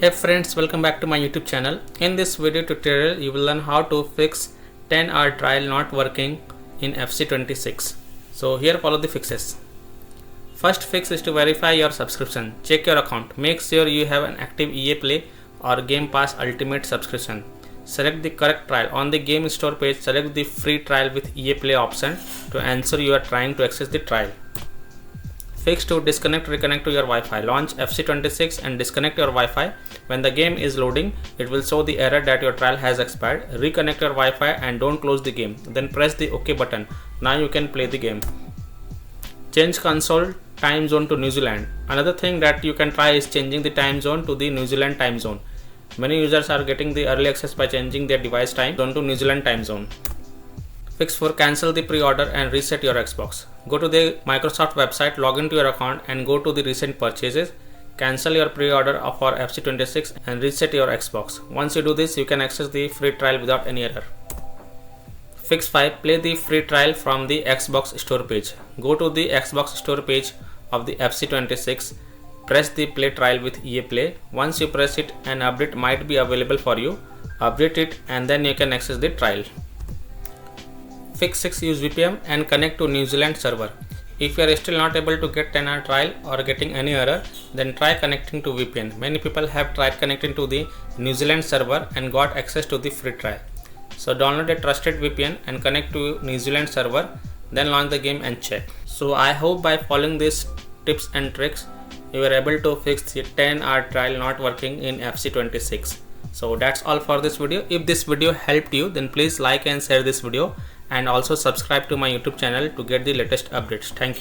Hey friends, welcome back to my YouTube channel. In this video tutorial, you will learn how to fix 10-hour trial not working in FC26. So here follow the fixes. First fix is to verify your subscription. Check your account. Make sure you have an active EA Play or Game Pass Ultimate subscription. Select the correct trial. On the game store page, select the free trial with EA Play option to ensure you are trying to access the trial. Fix to reconnect to your Wi-Fi. Launch FC26 and disconnect your Wi-Fi. When the game is loading, it will show the error that your trial has expired. Reconnect your Wi-Fi and don't close the game. Then press the OK button. Now you can play the game. Change console time zone to New Zealand. Another thing that you can try is changing the time zone to the New Zealand time zone. Many users are getting the early access by changing their device time zone to New Zealand time zone. Fix for cancel the pre-order and reset your Xbox. Go to the Microsoft website, log into your account and go to the recent purchases. Cancel your pre-order for FC26 and reset your Xbox. Once you do this, you can access the free trial without any error. Fix 5. Play the free trial from the Xbox store page. Go to the Xbox store page of the FC26. Press the play trial with EA Play. Once you press it, an update might be available for you. Update it and then you can access the trial. Fix 6. Use VPN and connect to New Zealand server. If you are still not able to get 10-hour trial or getting any error, then try connecting to VPN. Many people have tried connecting to the New Zealand server and got access to the free trial. So download a trusted VPN and connect to New Zealand server, then launch the game and check. So I hope by following these tips and tricks, you are able to fix the 10-hour trial not working in FC26. So that's all for this video. If this video helped you, then please like and share this video and also subscribe to my YouTube channel to get the latest updates. Thank you.